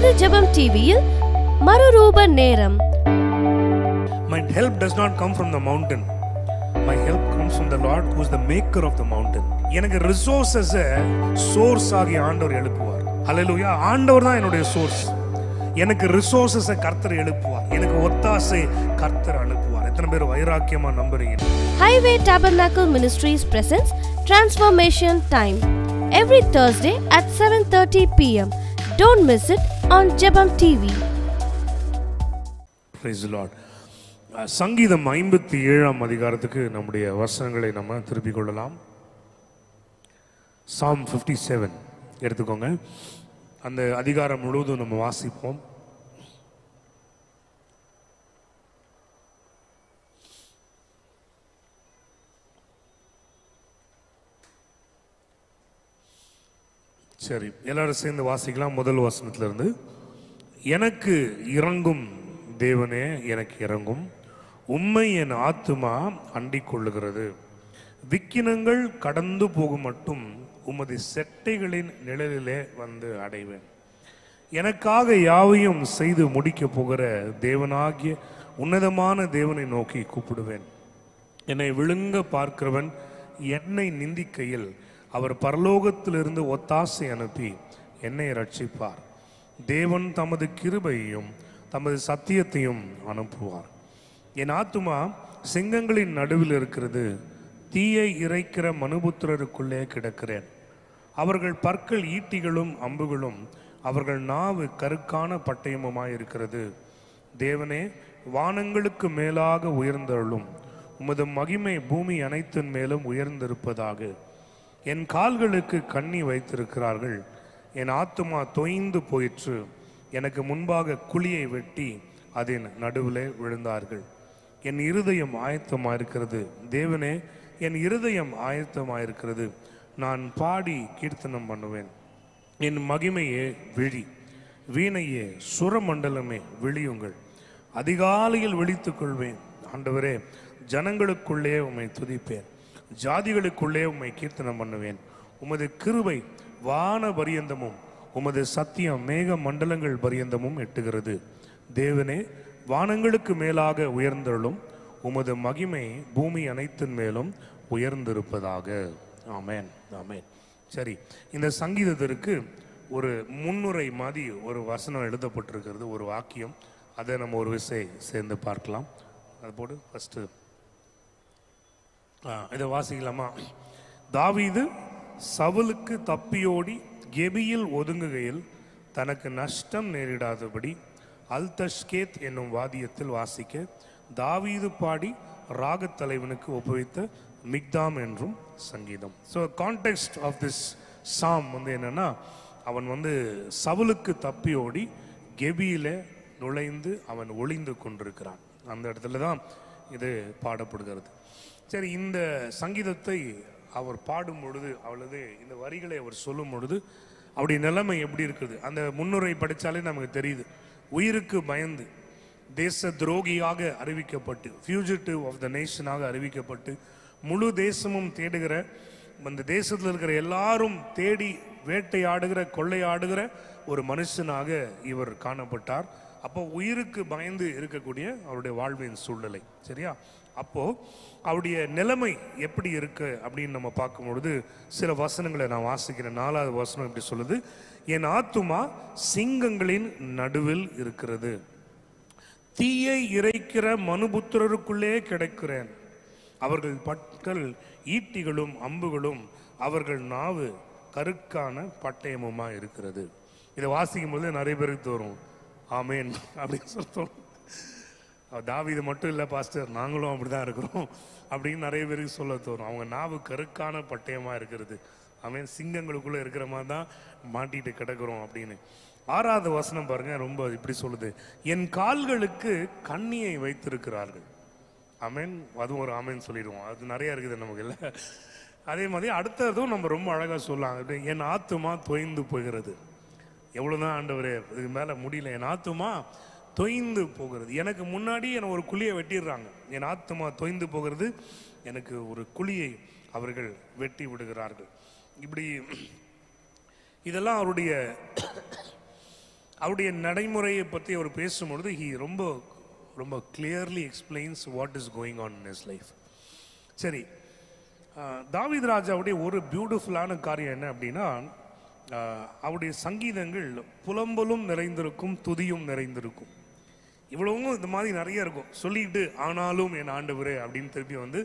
நமது ஜெபம் டிவியில் மறுரூப நேரம். My help does not come from the mountain. My help comes from the Lord who is the maker of the mountain. எனக்கு resources source ஆகிய ஆண்டவர் எழுப்புவார். ஹல்லேலூயா. ஆண்டவர் தான் என்னுடைய சோர்ஸ். எனக்கு ரிசோர்சஸ் கர்த்தர் எழுப்புவார். எனக்கு ஒத்தாசை கர்த்தர் அனுப்புவார். எத்தனை பேர் வைராக்கியமா நம்புறீங்க? Highway Tabernacle Ministries presents Transformation Time every Thursday at 7:30 p.m. Don't miss it on Jebam TV. Praise the Lord. சங்கீதம் 57ஆம் அதிகாரத்துக்கு நம்முடைய வசனங்களை நம்ம திருப்பிக் கொள்ளலாம். Psalm 57 எடுத்துக்கோங்க. அந்த அதிகாரம் முழுவதும் நம்ம வாசிப்போம். சரி, எல்லாரும் சேர்ந்து வாசிக்கலாம். முதல் வசனத்திலிருந்து. எனக்கு இறங்கும் தேவனே, எனக்கு இறங்கும், உம்மை என் ஆத்துமா அண்டிக் கொள்ளுகிறது. விக்கினங்கள் கடந்து போகும் மட்டும் உமது செட்டைகளின் நிழலிலே வந்து அடைவேன். எனக்காக யாவையும் செய்து முடிக்க போகிற தேவனாகிய உன்னதமான தேவனை நோக்கி கூப்பிடுவேன். என்னை விழுங்க பார்க்கிறவன் என்னை நிந்திக்கையில் அவர் பரலோகத்திலிருந்து ஒத்தாசை அனுப்பி என்னை ரட்சிப்பார். தேவன் தமது கிருபையையும் தமது சத்தியத்தையும் அனுப்புவார். என் ஆத்துமா சிங்கங்களின் நடுவில் இருக்கிறது. தீயை இறைக்கிற மனுபுத்திரருக்குள்ளே கிடக்கிறேன். அவர்கள் பற்கள் ஈட்டிகளும் அம்புகளும், அவர்கள் நாவு கருக்கான பட்டயமுமாயிருக்கிறது. தேவனே, வானங்களுக்கு மேலாக உயர்ந்தருளும். உமது மகிமை பூமி அனைத்தின் மேலும் உயர்ந்திருப்பதாக. என் கால்களுக்கு கண்ணி வைத்திருக்கிறார்கள். என் ஆத்துமா தொய்ந்து போயிற்று. எனக்கு முன்பாக குழியை வெட்டி அதன் நடுவிலே விழுந்தார்கள். என் இருதயம் ஆயத்தமாயிருக்கிறது. தேவனே, என் இருதயம் ஆயத்தமாயிருக்கிறது. நான் பாடி கீர்த்தனம் பண்ணுவேன். என் மகிமையே விழி, வீணையே சுரமண்டலமே விழியுங்கள். அதிகாலையில் விழித்துக் கொள்வேன். ஆண்டவரே, ஜனங்களுக்குள்ளே உம்மை துதிப்பேன். ஜாதிகளுக்குள்ளே உம்மை கீர்த்தனம் பண்ணுவேன். உமது கிருபை வான பரியந்தமும் உமது சத்தியம் மேக மண்டலங்கள் பரியந்தமும் எட்டுகிறது. தேவனே, வானங்களுக்கு மேலாக உயர்ந்தருளும். உமது மகிமை பூமி அனைத்தின் மேலும் உயர்ந்திருப்பதாக. ஆமேன், ஆமேன். சரி, இந்த சங்கீதத்திற்கு ஒரு முன்னுரை மாதிரி ஒரு வசனம் எழுதப்பட்டிருக்கிறது, ஒரு வாக்கியம். அதை நம்ம ஒரு விஷயம் சேர்ந்து பார்க்கலாம். அது போடு ஃபர்ஸ்ட். இதை வாசிக்கலாமா? தாவீது சவுலுக்கு தப்பியோடி கெபியில் ஒதுங்குகையில் தனக்கு நஷ்டம் நேரிடாதபடி அல்தஷ்கேத் என்னும் வாத்தியத்தில் வாசிக்க தாவீது பாடி ராகத் தலைவனுக்கு ஒப்புவித்த மிக்தாம் என்றும் சங்கீதம். ஸோ கான்டெக்ஸ்ட் ஆஃப் திஸ் சாம் என்னன்னா, அவன் சவுலுக்கு தப்பியோடி கெபியில நுழைந்து அவன் ஒளிந்து கொண்டிருக்கிறான். அந்த இடத்துல தான் இது பாடப்படுகிறது. சரி, இந்த சங்கீதத்தை அவர் பாடும் பொழுது, அவளது இந்த வரிகளை அவர் சொல்லும் பொழுது அவருடைய நிலைமை எப்படி இருக்குது? அந்த முன்னுரை படித்தாலே நமக்கு தெரியுது. உயிருக்கு பயந்து, தேச துரோகியாக அறிவிக்கப்பட்டு, ஃபியூஜிட்டிவ் ஆஃப் த நேஷனாக அறிவிக்கப்பட்டு, முழு தேசமும் தேடுகிற, அந்த தேசத்தில் இருக்கிற எல்லாரும் தேடி வேட்டையாடுகிற, கொள்ளையாடுகிற ஒரு மனுஷனாக இவர் காணப்பட்டார். அப்போ உயிருக்கு பயந்து இருக்கக்கூடிய அவருடைய வாழ்வின் சூழ்நிலை. சரியா? அப்போ அவருடைய நிலைமை எப்படி இருக்கு அப்படின்னு நம்ம பார்க்கும்பொழுது சில வசனங்களை நான் வாசிக்கிறேன். 4வது வசனம் இப்படி சொல்லுது: என் ஆத்துமா சிங்கங்களின் நடுவில் இருக்கிறது. தீயை இறைக்கிற மனுபுத்திரருக்குள்ளே கிடைக்கிறேன். அவர்கள் பற்கள் ஈட்டிகளும் அம்புகளும், அவர்கள் நாவு கருக்கான பட்டயமுமா இருக்கிறது. இதை வாசிக்கும் போது நிறைய பேருக்கு தோறும் ஆமேன் அப்படின்னு சொல்றோம். தாவீது மட்டும் இல்லை பாஸ்டர், நாங்களும் அப்படிதான் இருக்கிறோம் அப்படின்னு நிறைய பேருக்கு சொல்ல தோணும். அவங்க நாவு கருக்கான பட்டயமா இருக்கிறது. அவன் சிங்கங்களுக்குள்ள இருக்கிற மாதிரி தான் மாட்டிட்டு கிடக்கிறோம் அப்படின்னு. 6வது வசனம் பாருங்க, ரொம்ப இப்படி சொல்லுது: என் கால்களுக்கு கண்ணியை வைத்திருக்கிறார்கள். ஆமேன். அதுவும் ஒரு ஆமேன் சொல்லிடுவோம். அது நிறைய இருக்குது நமக்கு இல்லை. அதே மாதிரி அடுத்ததும் நம்ம ரொம்ப அழகா சொல்லலாம். என் ஆத்துமா தொய்ந்து போகிறது. எவ்வளவுதான் ஆண்டவரே, இதுக்கு மேல முடியல, என் ஆத்துமா தொய்ந்து போகிறது. எனக்கு முன்னாடி என்னை ஒரு குழியை வெட்டிடுறாங்க. என் ஆத்துமா தொய்ந்து போகிறது. எனக்கு ஒரு குழியை அவர்கள் வெட்டி விடுகிறார்கள். இப்படி இதெல்லாம் அவருடைய அவருடைய நடைமுறையை பற்றி அவர் பேசும்பொழுது ரொம்ப ரொம்ப clearly explains what is going on in his life. சரி, தாவீது ராஜாவுடைய ஒரு பியூட்டிஃபுல்லான காரியம் என்ன அப்படின்னா, அவருடைய சங்கீதங்கள் புலம்பலும் நிறைந்திருக்கும், துதியும் நிறைந்திருக்கும். இவ்வளவும் இந்த மாதிரி நிறைய இருக்கும். சொல்லிட்டு ஆனாலும் என் ஆண்டவரே அப்படின்னு திருப்பி வந்து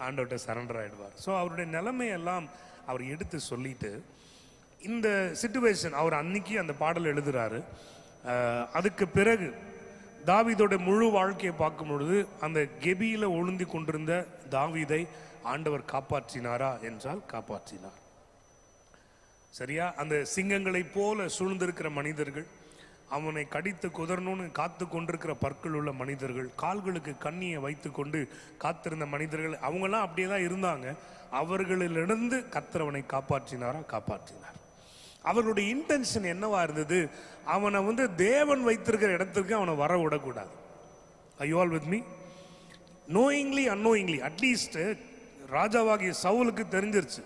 ஆண்டவர்கிட்ட சரண்டர் ஆகிடுவார். ஸோ அவருடைய நிலைமையெல்லாம் அவர் எடுத்து சொல்லிட்டு இந்த சிச்சுவேஷன் அவர் அன்னைக்கு அந்த பாடல் எழுதுறாரு. அதுக்கு பிறகு தாவீதோட முழு வாழ்க்கையை பார்க்கும் பொழுது அந்த கெபியில ஒழுந்தி கொண்டிருந்த தாவீதை ஆண்டவர் காப்பாற்றினாரா என்றால் காப்பாற்றினார். சரியா? அந்த சிங்கங்களை போல சூழ்ந்திருக்கிற மனிதர்கள், அவனை கடித்து குதறணும்னு காத்து கொண்டிருக்கிற பற்கள் உள்ள மனிதர்கள், கால்களுக்கு கண்ணியை வைத்து கொண்டு காத்திருந்த மனிதர்கள், அவங்கெல்லாம் அப்படியே தான் இருந்தாங்க. அவர்களிலிருந்து கர்த்தர் அவனை காப்பாற்றினாரா? காப்பாற்றினார். அவர்களுடைய இன்டென்ஷன் என்னவா இருந்தது? அவனை வந்து தேவன் வைத்திருக்கிற இடத்திற்கு அவனை வர விடக்கூடாது. Are you all with me? knowingly unknowingly at least ராஜாவாகிய சவுலுக்கு தெரிஞ்சிருச்சு,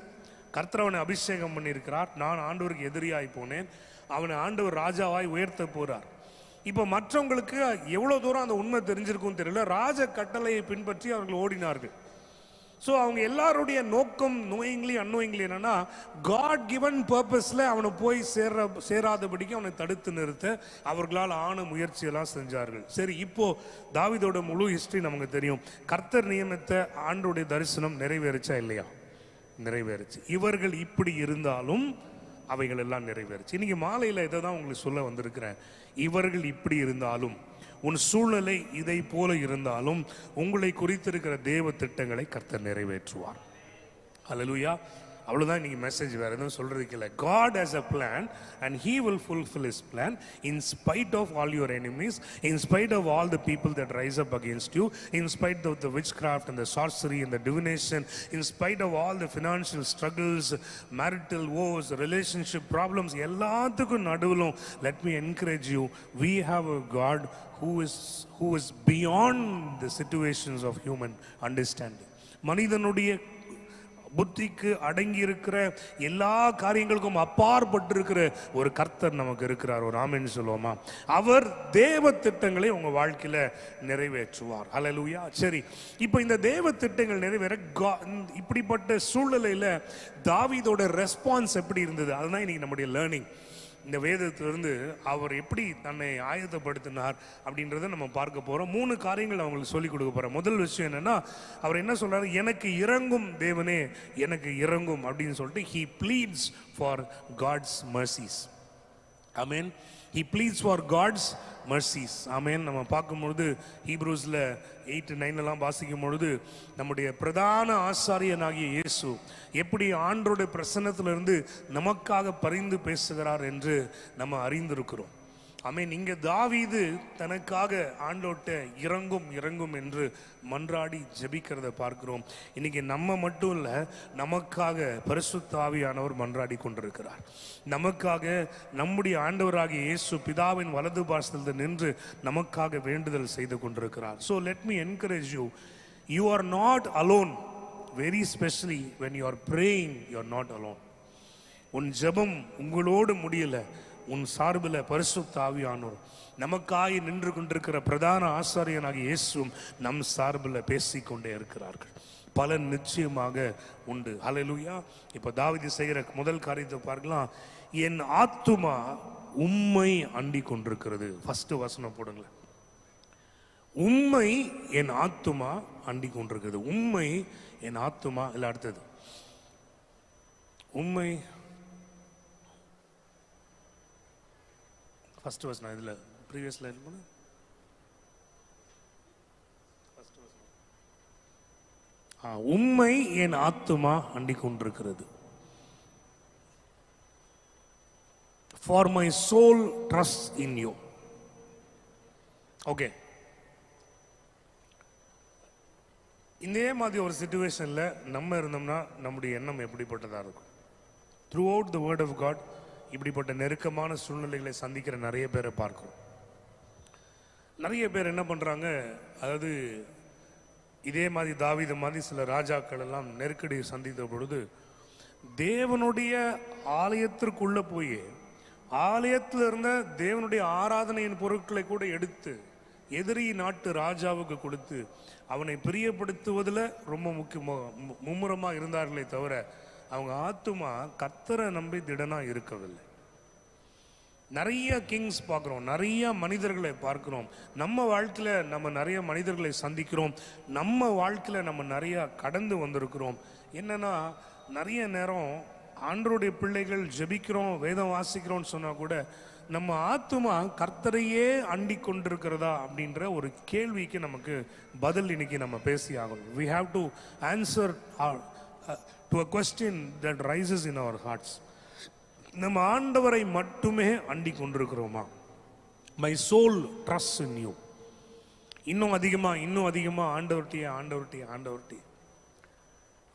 கர்த்தர் அவனை அபிஷேகம் பண்ணியிருக்கிறார், நான் ஆண்டவருக்கு எதிரியாய் போனேன், அவனை ஆண்டவர் ராஜாவாய் உயர்த்த போறார். இப்போ மற்றவங்களுக்கு எவ்வளோ தூரம் அந்த உண்மை தெரிஞ்சிருக்கும் தெரியல, ராஜ கட்டளையை பின்பற்றி அவர்கள் ஓடினார்கள். ஸோ அவங்க எல்லாருடைய நோக்கம் நோயிங்லி அன்னோயிங்லி என்னன்னா, காட் கிவன் பர்பஸ்ல அவனை போய் சேராதபடிக்கு அவனை தடுத்து நிறுத்த அவர்களால் ஆன முயற்சியெல்லாம் செஞ்சார்கள். சரி, இப்போ தாவீதோட முழு ஹிஸ்டரி நமக்கு தெரியும். கர்த்தர் நியமித்த ஆண்டோடைய தரிசனம் நிறைவேறுச்சா இல்லையா? நிறைவேறுச்சு. இவர்கள் இப்படி இருந்தாலும் அவைகள் எல்லாம் நிறைவேறுச்சு. இன்னைக்கு மாலையில் இதை தான் உங்களுக்கு சொல்ல வந்திருக்கிறேன். இவர்கள் இப்படி இருந்தாலும், உன் சூழ்நிலை இதை போல இருந்தாலும், உங்களை குறித்திருக்கிற தேவ திட்டங்களை கர்த்தர் நிறைவேற்றுவார். ஹல்லேலூயா. அவ்வளவுதான் இன்னைக்கு மெசேஜ். வேற எதுவும் சொல்றதுக்கு இல்லை. God has a plan and he will fulfill his plan in spite of all your enemies, in spite of all the people that rise up against you, in spite of the witchcraft and the sorcery and the divination, in spite of all the financial struggles, marital woes, relationship problems, எல்லாத்துக்கும் நடுவிலும் let me encourage you, we have a God who is beyond the situations of human understanding. மனிதனுடைய புத்திக்கு அடங்கி இருக்கிற எல்லா காரியங்களுக்கும் அப்பாற்பட்டிருக்கிற ஒரு கர்த்தர் நமக்கு இருக்கிறார். ஒரு ஆமென் சொல்லுவோமா? அவர் தேவ திட்டங்களை உங்க வாழ்க்கையில நிறைவேற்றுவார். ஹல்லேலூயா. சரி, இப்போ இந்த தேவ திட்டங்கள் நிறைவேற இப்படிப்பட்ட சூழ்நிலையில தாவீதோட ரெஸ்பான்ஸ் எப்படி இருந்தது? அதுதான் இன்னைக்கு நம்முடைய லேர்னிங். இந்த வேதத்திலிருந்து அவர் எப்படி தன்னை ஆயத்தப்படுத்தினார் அப்படின்றத நம்ம பார்க்க போறோம். 3 காரியங்கள் அவங்களுக்கு சொல்லிக் கொடுக்க போறோம். முதல் விஷயம் என்னன்னா, அவர் என்ன சொல்றாரு? எனக்கு இறங்கும் தேவனே, எனக்கு இறங்கும் அப்படின்னு சொல்லிட்டு he pleads for God's mercies. Amen. He pleads for God's mercies. Amen. நம்ம பார்க்கும்பொழுது ஹீப்ரூஸ்ல 8-9 எல்லாம் வாசிக்கும் பொழுது நம்முடைய பிரதான ஆசாரியனாகிய இயேசு எப்படி ஆண்டவருடைய பிரசன்னத்திலிருந்து நமக்காக பரிந்து பேசுகிறார் என்று நம்ம அறிந்திருக்கிறோம். ஆமென். இங்க தாவீது தனக்காக ஆண்டவர்ட்ட இறங்கும் இறங்கும் என்று மன்றாடி ஜெபிக்கிறத பார்க்கிறோம். இன்னைக்கு நம்ம மட்டும் இல்ல, நமக்காக பரிசுத்த ஆவியானவர் மன்றாடி கொண்டிருக்கிறார். நமக்காக நம்முடைய ஆண்டவராகிய இயேசு பிதாவின் வலது பாசத்தில் நின்று நமக்காக வேண்டுதல் செய்து கொண்டிருக்கிறார். So let me encourage you, you are not alone. Very especially when you are praying, you are not alone. உன் ஜெபம் உங்களோடு முடியல, உன் சார்பில் பரிசுத்த ஆவியானவர் நமக்காக நின்று கொண்டிருக்கிற பிரதான ஆசாரியனாகிய இயேசுவும் நம் சார்பில் பேசிக்கொண்டே இருக்கிறார்கள். பலன் நிச்சயமாக உண்டு. ஹல்லேலூயா. இப்போ தாவீது செய்கிற முதல் காரியத்தை பார்க்கலாம். என் ஆத்துமா உம்மை அண்டி கொண்டிருக்கிறது. ஃபர்ஸ்ட் வசனம் போடுங்களேன். உம்மை என் ஆத்துமா அண்டி கொண்டிருக்கிறது. உம்மை என் ஆத்துமா. இல்லை, அடுத்தது உம்மை. ஃபர்ஸ்ட் வசனம் இதுல ப்ரீவியஸ் லைன் போன ஃபர்ஸ்ட் வசனம். உம்மை என் ஆத்துமா அண்டிக் கொண்டிருக்கிறது. For my soul trusts in you. Okay, இதே மாதிரி ஒரு சிச்சுவேஷன்ல நம்ம இருந்தோம்னா நம்முடைய எண்ணம் எப்படிப்பட்டதா இருக்கும்? Throughout the word of God இப்படிப்பட்ட நெருக்கமான சூழ்நிலைகளை சந்திக்கிற நிறைய பேரை பார்க்கிறோம். நிறைய பேர் என்ன பண்றாங்க, அதாவது இதே மாதிரி தாவீது மாதிரி சில ராஜாக்கள் எல்லாம் நெருக்கடி சந்தித்த பொழுது தேவனுடைய ஆலயத்திற்குள்ள போய் ஆலயத்தில் இருந்த தேவனுடைய ஆராதனையின் பொருட்களை கூட எடுத்து எதிரி நாட்டு ராஜாவுக்கு கொடுத்து அவனை பிரியப்படுத்துவதில் ரொம்ப மும்முரமா இருந்தார்களே தவிர அவங்க ஆத்துமா கர்த்தரை நம்பி திடனா இருக்கவில்லை. நிறைய கிங்ஸ் பார்க்குறோம், நிறைய மனிதர்களை பார்க்கிறோம். நம்ம வாழ்க்கையில் நம்ம நிறைய மனிதர்களை சந்திக்கிறோம். நம்ம வாழ்க்கையில் நம்ம நிறைய கடந்து வந்திருக்கிறோம். என்னன்னா நிறைய நேரம் ஆண்டவருடைய பிள்ளைகள் ஜெபிக்கிறோம், வேதம் வாசிக்கிறோம்னு சொன்னால் கூட நம்ம ஆத்துமா கர்த்தரையே அண்டி கொண்டிருக்கிறதா அப்படின்ற ஒரு கேள்விக்கு நமக்கு பதில் இன்னைக்கு நம்ம பேசி ஆகணும். We have to answer to a question that rises in our hearts. நம்ம ஆண்டவரை மட்டுமே அண்டி கொண்டிருக்கிறோமா? My soul trust in you. இன்னும் அதிகமாக ஆண்டவர்கிட்டயே.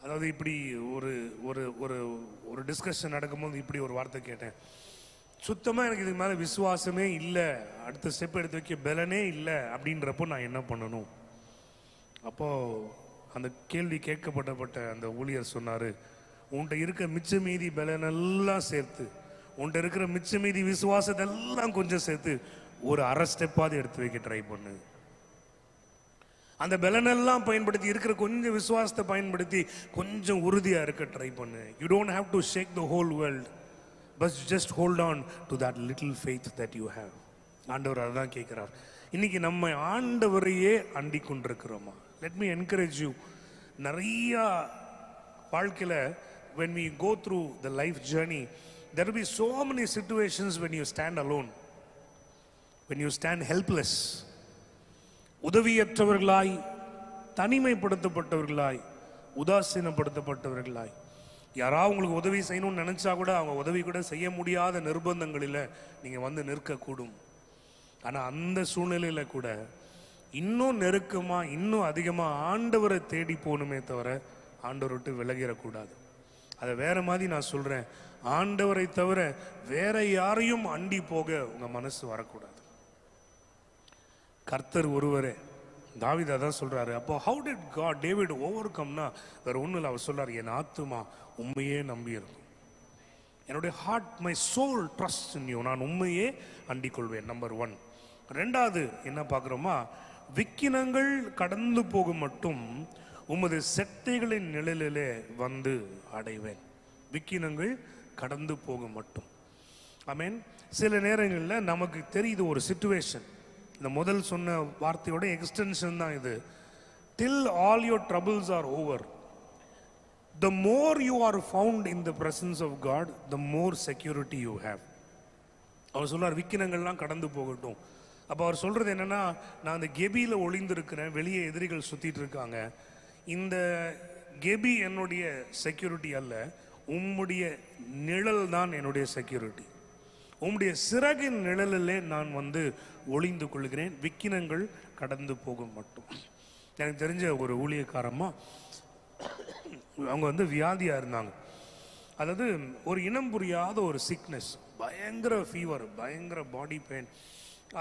அதாவது இப்படி ஒரு ஒரு ஒரு ஒரு டிஸ்கஷன் நடக்கும்போது இப்படி ஒரு வார்த்தை கேட்டேன். சுத்தமாக எனக்கு இதுக்கு மேலே விசுவாசமே இல்லை, அடுத்த ஸ்டெப் எடுத்து வைக்க பலனே இல்லை அப்படின்றப்போ நான் என்ன பண்ணணும்? அப்போது அந்த கேள்வி கேட்கப்பட்ட அந்த ஊழியர் சொன்னார், உன்கிட்ட இருக்க மிச்ச மீதி பலனெல்லாம் சேர்த்து, உன்கிட்ட இருக்கிற மிச்ச மீதி விசுவாசத்தெல்லாம் கொஞ்சம் சேர்த்து ஒரு அரை ஸ்டெப்பாவது எடுத்து வைக்க ட்ரை பண்ணு. அந்த பலனெல்லாம் பயன்படுத்தி இருக்கிற கொஞ்சம் விசுவாசத்தை பயன்படுத்தி கொஞ்சம் உறுதியாக இருக்க ட்ரை பண்ணு. You don't have to shake the whole world, but just hold on to that little faith that you have. ஆண்டவர் அதுதான் கேட்குறார். இன்னைக்கு நம்ம ஆண்டவரையே அண்டி கொண்டிருக்கிறோமா? Let me encourage you. நிறையா வாழ்க்கையில் when we go through the life journey, there will be so many situations when you stand alone, when you stand helpless, உதவியற்றவர்களாய், தனிமைப்படுத்தப்பட்டவர்களாய், உதாசீனப்படுத்தப்பட்டவர்களாய். யாராவது உங்களுக்கு உதவி செய்யணும்னு நினைச்சா கூட அவங்க உதவி கூட செய்ய முடியாத நிர்பந்தங்களில் நீங்கள் வந்து நிற்கக்கூடும். ஆனால் அந்த சூழ்நிலையில் கூட இன்னும் நெருக்கமாக, இன்னும் அதிகமாக ஆண்டவரை தேடி போகணுமே தவிர ஆண்டவரை விட்டு விலகிடக்கூடாது. அதை வேற மாதிரி நான் சொல்கிறேன், ஆண்டவரை தவிர வேற யாரையும் அண்டி போக உங்கள் மனசு வரக்கூடாது. கர்த்தர் ஒருவரே. தாவீது அதான் சொல்கிறாரு. அப்போ ஹவு டிட் காட் டேவிட் ஓவர் கம்னா வேற ஒன்றும் இல்லை. அவர் சொல்கிறார், என் ஆத்துமா உண்மையே நம்பி இருக்கும். என்னுடைய heart, my soul trust in you. நான் உண்மையே அண்டிக் கொள்வேன். நம்பர் 1. ரெண்டாவது என்ன பார்க்குறோமா? விக்கினங்கள் கடந்து போகும் மட்டும் உமது செட்டைகளின் நிழலிலே வந்து அடைவேன். விக்கினங்கள் கடந்து போகும் மட்டும். ஆமென். சில நேரங்களில் நமக்கு தெரியுது ஒரு சிச்சுவேஷன். இந்த முதல் சொன்ன வார்த்தையோட எக்ஸ்டென்ஷன் தான் இது. Till all your troubles are over, the more you are found in the presence of God, the more security you have. அவர் சொல்றார், விக்கினங்கள்லாம் கடந்து போகட்டும். அப்போ அவர் சொல்றது என்னன்னா, நான் அந்த கெபியில் ஒளிந்திருக்கிறேன், வெளியே எதிரிகள் சுத்திட்டு இருக்காங்க. இந்த கெபி என்னுடைய செக்யூரிட்டி அல்ல, உம்முடைய நிழல் தான் என்னுடைய செக்யூரிட்டி. உம்முடைய சிறகின் நிழலிலே நான் வந்து ஒளிந்து கொள்கிறேன், விக்கினங்கள் கடந்து போகும் மட்டும். எனக்கு தெரிஞ்ச ஒரு ஊழியக்காரம்மா, அவங்க வந்து வியாதியாக இருந்தாங்க. அதாவது ஒரு இனம் புரியாத ஒரு சிக்னஸ், பயங்கர ஃபீவர், பயங்கர பாடி பெயின்.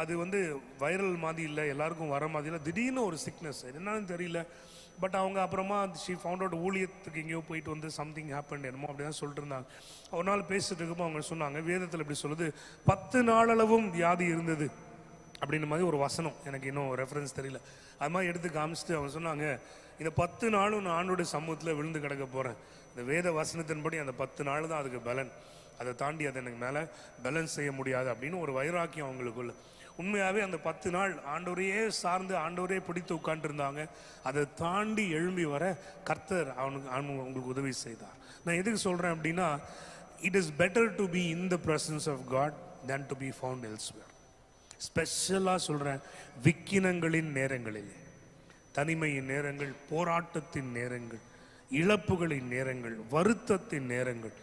அது வந்து வைரல் மாதிரி இல்லை, எல்லாருக்கும் வர மாதிரி இல்லை, திடீர்னு ஒரு சிக்னஸ், என்னன்னு தெரியல. பட் அவங்க அப்புறமா ஷீ ஃபவுண்ட் அவுட், ஊழியத்துக்கு எங்கேயோ போயிட்டு வந்து சம்திங் ஹேப்பன் என்னமோ அப்படி தான் சொல்லிட்டு இருந்தாங்க. ஒரு நாள் பேசிட்டு இருக்கப்போ அவங்க சொன்னாங்க, வேதத்தில் இப்படி சொல்லுது, 10 நாளளவும் வியாதி இருந்தது அப்படின்ற மாதிரி ஒரு வசனம், எனக்கு இன்னும் ரெஃபரன்ஸ் தெரியல. அது மாதிரி எடுத்து காமிச்சிட்டு அவங்க சொன்னாங்க, இந்த 10 நாளும் நான் ஆண்டோட சமூகத்தில் விழுந்து கிடக்க போகிறேன். இந்த வேத வசனத்தின்படி அந்த 10 நாள் தான் அதுக்கு பலன், அதை தாண்டி அதை எனக்கு மேலே பேலன்ஸ் செய்ய முடியாது அப்படின்னு ஒரு வைராக்கியம் அவங்களுக்குள்ள. உண்மையாகவே அந்த 10 நாள் ஆண்டவரையே சார்ந்து ஆண்டவரே பிடித்து உட்காந்துருந்தாங்க. அதை தாண்டி எழும்பி வர கர்த்தர் அவங்களுக்கு உதவி செய்தார். நான் எதுக்கு சொல்கிறேன் அப்படின்னா, it is better to be in the presence of God than to be found elsewhere. ஸ்பெஷலாக சொல்கிறேன், விக்கினங்களின் நேரங்களில், தனிமையின் நேரங்கள், போராட்டத்தின் நேரங்கள், இழப்புகளின் நேரங்கள், வருத்தத்தின் நேரங்கள்,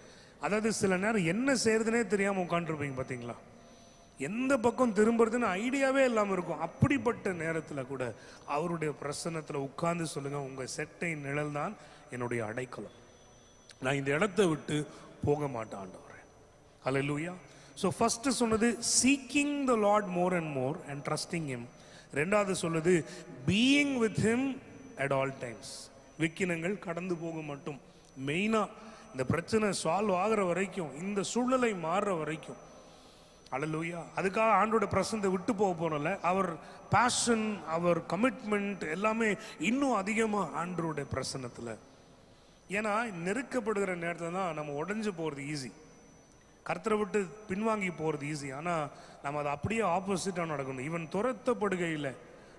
அதாவது சில நேரம் என்ன செய்யறதுனே தெரியாமல் உட்காந்துருப்பீங்க பார்த்தீங்களா, எந்த பக்கம் திரும்புறதுன்னு ஐடியாவே இல்லாமல் இருக்கும். அப்படிப்பட்ட நேரத்தில் கூட அவருடைய பிரசன்னத்தில் உட்கார்ந்து சொல்லுங்க, உங்கள் செட்டை நிழல் தான் என்னுடைய அடைக்கலம், நான் இந்த இடத்தை விட்டு போக மாட்டேன் ஆண்டவரே. ஹல்லேலூயா. ஸோ ஃபர்ஸ்ட் சொன்னது seeking the lord more and more and trusting him. ரெண்டாவது சொல்லுது being with him at all times. விக்கினங்கள் கடந்து போக மட்டும். மெயினாக இந்த பிரச்சனை சால்வ் ஆகிற வரைக்கும், இந்த சூழ்நிலை மாறுற வரைக்கும் அல்லேலூயா. அதுக்காக ஆண்டோட பிரசனத்தை விட்டு போக போறோம்ல. அவர் பேஷன், அவர் கமிட்மெண்ட் எல்லாமே இன்னும் அதிகமாக ஆண்டோட பிரசனத்தில். ஏன்னா நெருக்கப்படுகிற நேரத்தில் தான் நம்ம உடஞ்சு போகிறது ஈஸி, கர்த்தரை விட்டு பின்வாங்கி போகிறது ஈஸி. ஆனால் நம்ம அதை அப்படியே ஆப்போசிட்டாக நடக்கணும். இவன் துரத்தப்படுகையில்,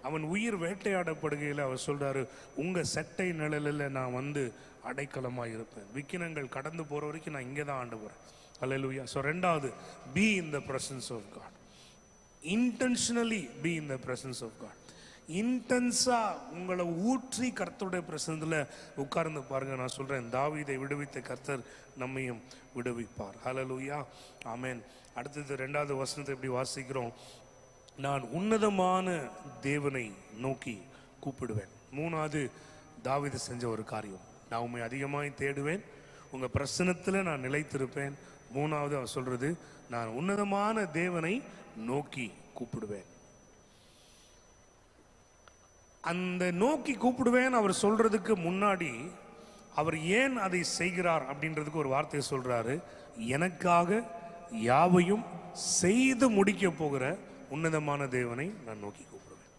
அவன் உயிர் வேட்டையாடப்படுகையில் அவர் சொல்றாரு, உங்கள் செட்டை நிழலில் நான் வந்து அடைக்கலமாக இருப்பேன். விக்கினங்கள் கடந்து போகிற வரைக்கும் நான் இங்கே தான் ஆண்டு போகிறேன். அல்லேலூயா. ஸோ ரெண்டாவது, be in the presence of God. Intentionally be in the presence of God. இன்டென்ஸா உங்களை ஊற்றி கர்த்தருடைய பிரசனத்தில் உட்கார்ந்து பாருங்க. நான் சொல்றேன், தாவீதை விடுவித்த கர்த்தர் நம்மையும் விடுவிப்பார். ஹல்லேலூயா, ஆமென். அடுத்தது ரெண்டாவது வசனத்தை எப்படி வாசிக்கிறோம்? நான் உன்னதமான தேவனை நோக்கி கூப்பிடுவேன். மூணாவது தாவீது செஞ்ச ஒரு காரியம், நான் உண்மை அதிகமாய் தேடுவேன், உங்க பிரசனத்தில் நான் நிலைத்திருப்பேன். மூணாவது அவர் சொல்றது, நான் உன்னதமான தேவனை நோக்கி கூப்பிடுவேன். அந்த நோக்கி கூப்பிடுவேன் அவர் சொல்றதுக்கு முன்னாடி அவர் ஏன் அதை செய்கிறார் அப்படின்றதுக்கு ஒரு வார்த்தையை சொல்றாரு. எனக்காக யாவையும் செய்து முடிக்க போகிற உன்னதமான தேவனை நான் நோக்கி கூப்பிடுவேன்.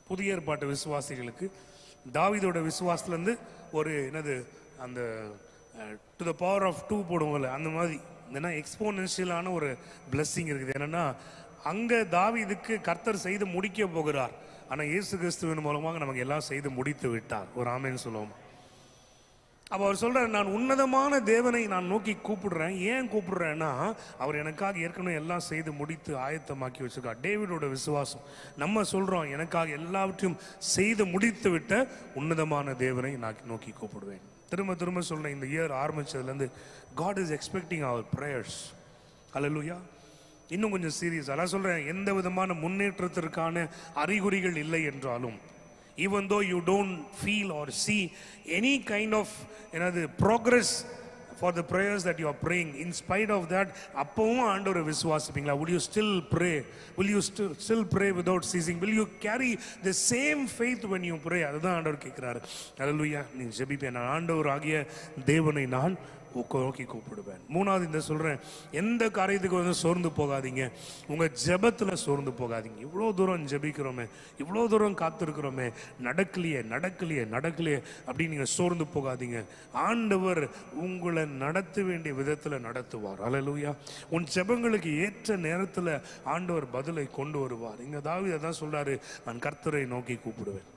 புதிய ஏற்பாட்டு விசுவாசிகளுக்கு தாவீதோட விசுவாசத்துலேருந்து ஒரு என்னது அந்த டு த பவர் ஆஃப் 2 போடுவோம்ல, அந்த மாதிரி ஏன்னா எக்ஸ்போனென்ஷியலான ஒரு பிளெஸ்ஸிங் இருக்குது. என்னன்னா அங்கே தாவீதுக்கு கர்த்தர் செய்து முடிக்க போகிறார், ஆனால் இயேசு கிறிஸ்துவின் மூலமாக நமக்கு எல்லாம் செய்து முடித்து விட்டார். ஒரு ஆமென் சொல்லுவோம். அப்போ அவர் சொல்றார், நான் உன்னதமான தேவனை நான் நோக்கி கூப்பிடுறேன். ஏன் கூப்பிடுறேன்னா அவர் எனக்காக ஏற்கனவே எல்லாம் செய்து முடித்து ஆயத்தமாக்கி வச்சிருக்கார். டேவிடோட விசுவாசம். நம்ம சொல்றோம், எனக்காக எல்லாவற்றையும் செய்து முடித்து விட்ட உன்னதமான தேவனை நான் நோக்கி கூப்பிடுவேன். திரும்ப திரும்ப சொல்றேன், இந்த இயர் ஆரம்பிச்சதுலேருந்து காட் இஸ் எக்ஸ்பெக்டிங் அவர் ப்ரேயர்ஸ். அல்லேலூயா. இன்னும் கொஞ்சம் சீரியஸ் அதான் சொல்றேன், எந்த விதமான முன்னேற்றத்திற்கான அறிகுறிகள் இல்லை என்றாலும், even though you don't feel or see any kind of progress for the prayers that you are praying, in spite of that அப்பவும் ஆண்டவரை விசுவாசிப்பீங்களா? Will you still pray? Will you still pray without ceasing? Will you carry the same faith when you pray? அதுதான் ஆண்டவர் கேட்கிறாரு. அல்லேலூயா. நீ ஜெபிப்பேன், நான் ஆண்டவர் ஆகிய தேவனை நான் நோக்கி கூப்பிடுவேன். மூணாவது இந்த சொல்றேன், எந்த காரியத்துக்கு வந்து சோர்ந்து போகாதீங்க, உங்க ஜெபத்துல சோர்ந்து போகாதீங்க. இவ்வளோ தூரம் ஜெபிக்கிறோமே, இவ்வளோ தூரம் காத்திருக்கிறோமே, நடக்கலையே நடக்கலையே நடக்கலையே அப்படின்னு நீங்க சோர்ந்து போகாதீங்க. ஆண்டவர் உங்களை நடத்த வேண்டிய விதத்துல நடத்துவார். அல்லேலூயா. உன் ஜெபங்களுக்கு ஏற்ற நேரத்துல ஆண்டவர் பதிலை கொண்டு வருவார். இங்க தாவீது தான் சொல்றாரு, நான் கர்த்தரை நோக்கி கூப்பிடுவேன்.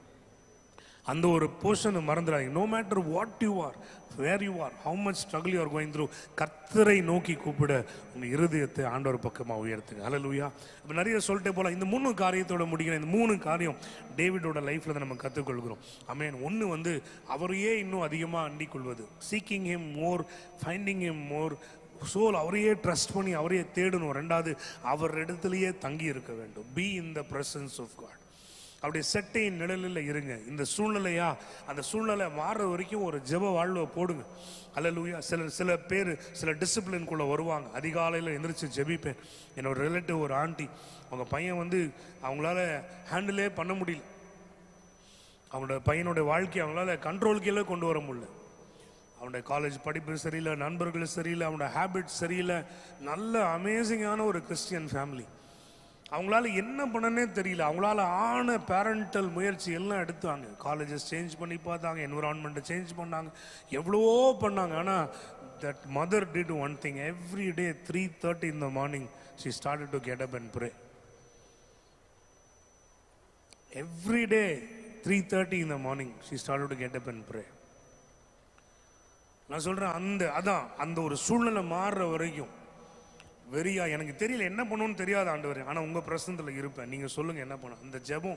அந்த ஒரு போர்ஷனை மறந்துடாதீங்க. No matter what you are, where you are, how much struggle you are going through, கர்த்தரை நோக்கி கூப்பிட உங்க இருதயத்தை ஆண்டவர் பக்கமாக உயர்த்துங்க. ஹல்லேலூயா. இப்போ நிறைய சொல்லிட்டே போகலாம். இந்த 3 காரியத்தோட முடிக்கிறேன். இந்த 3 காரியம் டேவிடோட லைஃப்ல தான் நம்ம கற்றுக்கொள்கிறோம். ஆமென். ஒன்று வந்து அவரையே இன்னும் அதிகமாக அண்டிக் கொள்வது, seeking him more, finding him more, soul அவரையே ட்ரஸ்ட் பண்ணி அவரையே தேடணும். ரெண்டாவது, அவர் இடத்துலையே தங்கி இருக்க வேண்டும். Be in the presence of God. அப்படியே செட்டையின் நிழலில் இருங்க. இந்த சூழ்நிலையா, அந்த சூழ்நிலை மாறுற வரைக்கும் ஒரு ஜெப வாழ்வை போடுங்க. அல்லேலூயா. சில பேர் சில டிசிப்ளின்குள்ளே வருவாங்க. அதிகாலையில் எந்திரிச்சு ஜெபிப்பேன். என்னோட ரிலேட்டிவ் ஒரு ஆண்டி, அவங்க பையன் வந்து அவங்களால ஹேண்டிலே பண்ண முடியல, அவனோட பையனோட வாழ்க்கையை அவங்களால கண்ட்ரோலுக்கே கொண்டு வர முடியல. அவனோட காலேஜ் படிப்பு சரியில்லை, நண்பர்கள் சரியில்லை, அவனோட ஹேபிட் சரியில்லை. நல்ல அமேசிங்கான ஒரு கிறிஸ்டியன் ஃபேமிலி. அவங்களால என்ன பண்ணனே தெரியல. அவங்களால ஆன பேரண்டல் முயற்சி எல்லாம் எடுத்தாங்க. காலேஜஸ் சேஞ்ச் பண்ணி பார்த்தாங்க, என்விரான்மெண்ட்டை சேஞ்ச் பண்ணாங்க, எவ்வளவோ பண்ணாங்க. ஆனால் that mother did one thing. Every day 3:30 in the morning she started to get up and pray. Every day 3:30 in the morning she started to get up and pray. நான் சொல்றேன், அந்த ஒரு சூழ்நிலை மாறுற வரைக்கும் வெறியா, எனக்கு தெரியல என்ன பண்ணணும்னு தெரியாத ஆண்டவர், ஆனால் உங்கள் பிரசனத்தில் இருப்பேன், நீங்கள் சொல்லுங்கள் என்ன பண்ண. அந்த ஜெபம்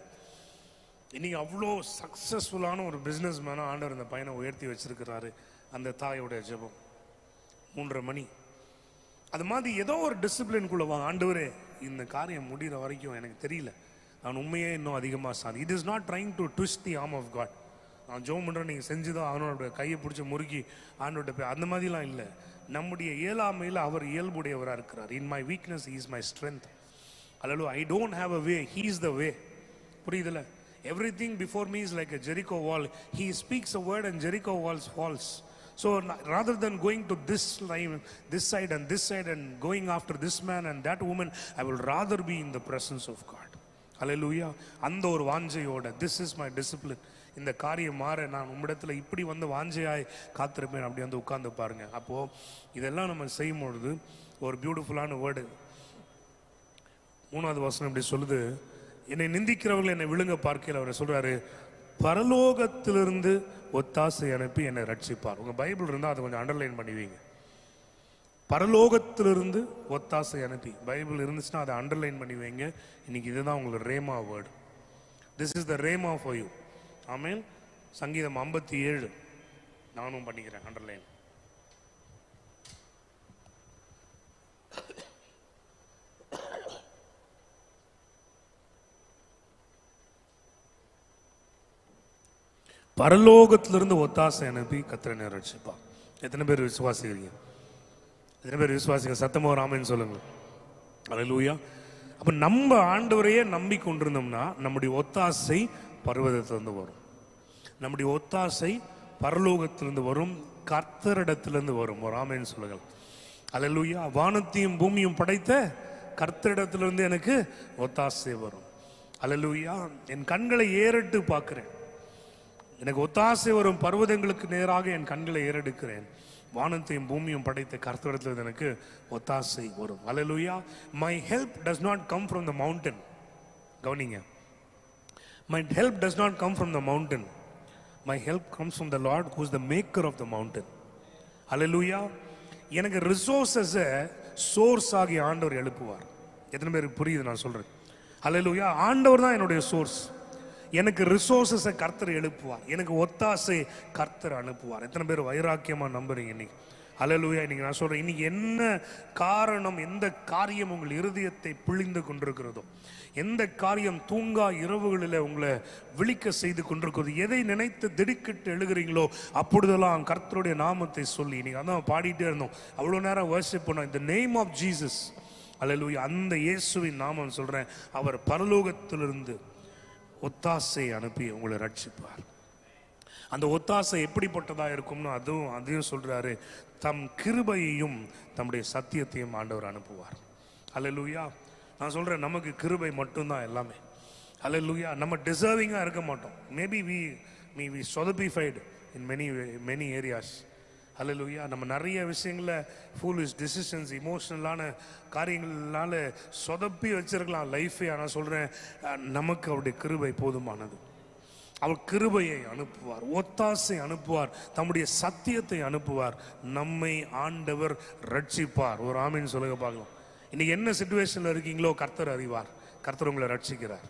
இன்னைக்கு அவ்வளோ சக்ஸஸ்ஃபுல்லான ஒரு பிஸ்னஸ் மேனாக ஆண்டவர் இந்த பையனை உயர்த்தி வச்சிருக்கிறாரு. அந்த தாயோடைய ஜெபம் 3:30 மணி. அது மாதிரி ஏதோ ஒரு டிசிப்ளின்குள்ளே வாங்க. ஆண்டவரே, இந்த காரியம் முடிகிற வரைக்கும் எனக்கு தெரியல, நான் உண்மையே இன்னும் அதிகமாக சாதி. It is not trying to twist the arm of God. நான் ஜோம் பண்ணுறேன், நீங்கள் செஞ்சுதான் அவனோட கையை பிடிச்சி முறுக்கி ஆண்டோட போய், அந்த மாதிரிலாம் இல்லை. நம்முடைய இயலாமையில் அவர் இயல்புடையவராக இருக்கிறார். In my weakness he is my strength. Alleluia. I don't have a way, he is the way. புரியுதுல? Everything before me is like a Jericho wall. He speaks a word and Jericho walls falls. So rather than going to this line, this side and going after this man and that woman, I will rather be in the presence of God. Hallelujah. அந்த ஒரு வாஞ்சையோட, this is my discipline, இந்த காரியம் மாற நான் உம்மிடத்தில் இப்படி வந்து வாஞ்சையாய் காத்திருப்பேன், அப்படி வந்து உட்கார்ந்து பாருங்க. அப்போ இதெல்லாம் நம்ம செய்யும் பொழுது ஒரு பியூட்டிஃபுல்லான வேர்டு 3வது வசனம் இப்படி சொல்லுது, என்னை நிந்திக்கிறவர்கள் என்னை விழுங்க பார்க்கையில் அவர் சொல்றாரு, பரலோகத்திலிருந்து ஒத்தாசை அனுப்பி என்னை ரட்சிப்பார். உங்க பைபிள் இருந்தால் அதை கொஞ்சம் அண்டர்லைன் பண்ணுவீங்க. பரலோகத்திலிருந்து ஒத்தாசை அனுப்பி, பைபிள் இருந்துச்சுன்னா அதை அண்டர்லைன் பண்ணுவீங்க. இன்னைக்கு இதுதான் உங்களுக்கு rhema word. This is the rhema for you. Amen. சங்கீதம் 57 நானும் பண்ணிக்கிறேன் அண்டர்லைன். பரலோகத்திலிருந்து ஒத்தாசை அனுப்பி கர்த்தரை ரட்சிப்பார். எத்தனை பேர் விசுவாசிக்கிறீங்க? எத்தனை பேர் விசுவாசிங்க? சத்தமா ஒரு ஆமென் சொல்லுங்க. அல்லேலூயா. அப்ப நம்ம ஆண்டவரையே நம்பி கொண்டிருந்தோம்னா நம்முடைய ஒத்தாசை பர்வதத்திலிருந்து வரும், நம்முடைய ஒத்தாசை பரலோகத்திலிருந்து வரும், கர்த்தரிடத்திலிருந்து வரும். ஒரு ஆமென் சொல்லுங்க. அல்லேலூயா. வானத்தையும் பூமியும் படைத்த கர்த்தரிடத்திலிருந்து எனக்கு ஒத்தாசை வரும். அல்லேலூயா. என் கண்களை ஏறிட்டு பார்க்கிறேன், எனக்கு ஒத்தாசை வரும் பர்வதங்களுக்கு நேராக என் கண்களை ஏறெடுக்கிறேன். வானத்தையும் பூமியும் படைத்த கர்த்தரிடத்தில் எனக்கு ஒத்தாசை வரும். அல்லேலூயா. My help does not come from the mountain. கவனிங்க. My help does not come from the mountain. My help comes from the Lord who is the maker of the mountain. அல்லேலூயா. எனக்கு ரிசோர்ஸஸ் சோர்ஸ் ஆகி ஆண்டவர் எழுப்புவார். எத்தனை பேருக்கு புரியுது நான் சொல்றேன்? அல்லேலூயா. ஆண்டவர் தான் என்னுடைய சோர்ஸ். எனக்கு ரிசோர்ஸஸை கர்த்தர் எழுப்புவார், எனக்கு ஒத்தாசை கர்த்தர் அனுப்புவார். எத்தனை பேர் வைராக்கியமா நம்புறீங்க இன்னைக்கு? அல்லேலூயா. இன்னைக்கு நான் சொல்றேன், இன்னைக்கு என்ன காரணம், எந்த காரியம் உங்கள் இருதயத்தை பிழிந்து கொண்டிருக்கிறதோ, எந்த காரியம் தூங்கா இரவுகளில் உங்களை விழிக்க செய்து கொண்டிருக்கிறது, எதை நினைத்து திடுக்கிட்டு எழுகிறீங்களோ அப்பொழுதெல்லாம் கர்த்தருடைய நாமத்தை சொல்லி, இன்னைக்கு அதான் பாடிட்டே இருந்தோம், அவ்வளோ நேரம் வர்ஷிப் பண்ணோம், இந்த நேம் ஆஃப் ஜீசஸ். அல்லேலூயா. அந்த இயேசுவின் நாமம் சொல்றேன், அவர் பரலோகத்திலிருந்து ஒத்தாசை அனுப்பி உங்களை ரட்சிப்பார். அந்த ஒத்தாசை எப்படிப்பட்டதா இருக்கும்னு அதையும் சொல்றாரு, தம் கிருபையையும் தம்முடைய சத்தியத்தையும் ஆண்டவர் அனுப்புவார். அல்லேலூயா. நான் சொல்றேன், நமக்கு கிருபை மட்டும்தான் எல்லாமே. அல்லேலூயா. நம்ம டிசர்விங்கா இருக்க மாட்டோம். மேபி we சொதப்பிஃபைடு இன் many areas. அல்லேலூயா. நம்ம நிறைய விஷயங்கள ஃபூலிஷ் டிசிஷன்ஸ், இமோஷனலான காரியங்களால சொதப்பி வச்சிருக்கலாம் லைஃபே. ஆனால் சொல்றேன், நமக்கு அவருடைய கிருபை போதுமானது. அவர் கிருபையை அனுப்புவார், ஒத்தாசை அனுப்புவார், தம்முடைய சத்தியத்தை அனுப்புவார், நம்மை ஆண்டவர் ரட்சிப்பார். ஒரு ஆமீன் சொல்லுங்க பார்க்கலாம். இன்னைக்கு என்ன சிச்சுவேஷன்ல இருக்கீங்களோ கர்த்தர் அறிவார். கர்த்தர் உங்களை ரட்சிக்கிறார்,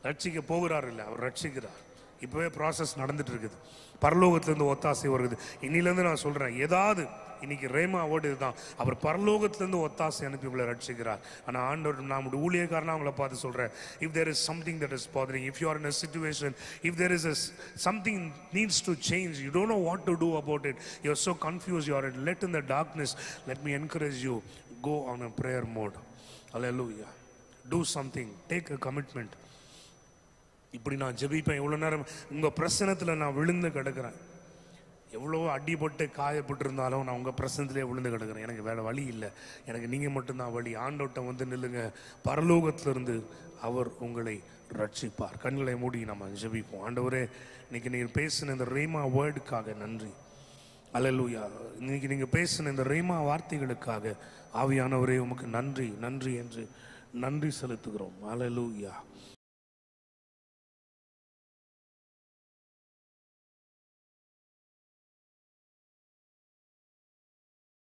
ரட்சிக்க போகிறார் இல்லை, அவர் ரட்சிக்கிறார். இப்பவே ப்ராசஸ் நடந்துட்டு இருக்குது. பரலோகத்திலிருந்து ஒத்தாசை வருது. இன்னிலேருந்து நான் சொல்றேன், ஏதாவது இன்னைக்கு ரேமா வேர்டு இதுதான், அவர் பரலோகத்திலிருந்து ஒத்தாசை அனுப்பி உங்களை ரட்சிக்கிறார். ஆனால் ஆண்டவர் நம்முடைய ஊழியக்காரனா அவங்களை பார்த்து சொல்றேன், if there is something that is bothering, if you are in a situation, if there is something needs to change, you don't know what to do about it, you are so confused, you are let in the darkness, let me encourage you, go on a prayer mode. Hallelujah. Do something, take a commitment. இப்படி நான் ஜெபிப்பேன். எவ்வளோ நேரம் உங்கள் பிரசனத்தில் நான் விழுந்து கிடக்கிறேன். எவ்வளோ அடிபட்டு காயப்பட்டு இருந்தாலும் நான் உங்கள் பிரசனத்திலே விழுந்து கிடக்கிறேன். எனக்கு வேற வழி இல்லை, எனக்கு நீங்கள் மட்டும்தான் வழி. ஆண்டவர்கிட்ட வந்து நில்லுங்க, பரலோகத்திலிருந்து அவர் உங்களை ரட்சிப்பார். கண்களை மூடி நம்ம ஜெபிப்போம். ஆண்டவரே, இன்னைக்கு நீங்கள் பேசின இந்த ரேமா வேர்டுக்காக நன்றி. அல்லேலூயா. இன்னைக்கு நீங்கள் பேசின இந்த ரேமா வார்த்தைகளுக்காக ஆவியானவரே உமக்கு நன்றி நன்றி என்று நன்றி செலுத்துகிறோம். அல்லேலூயா.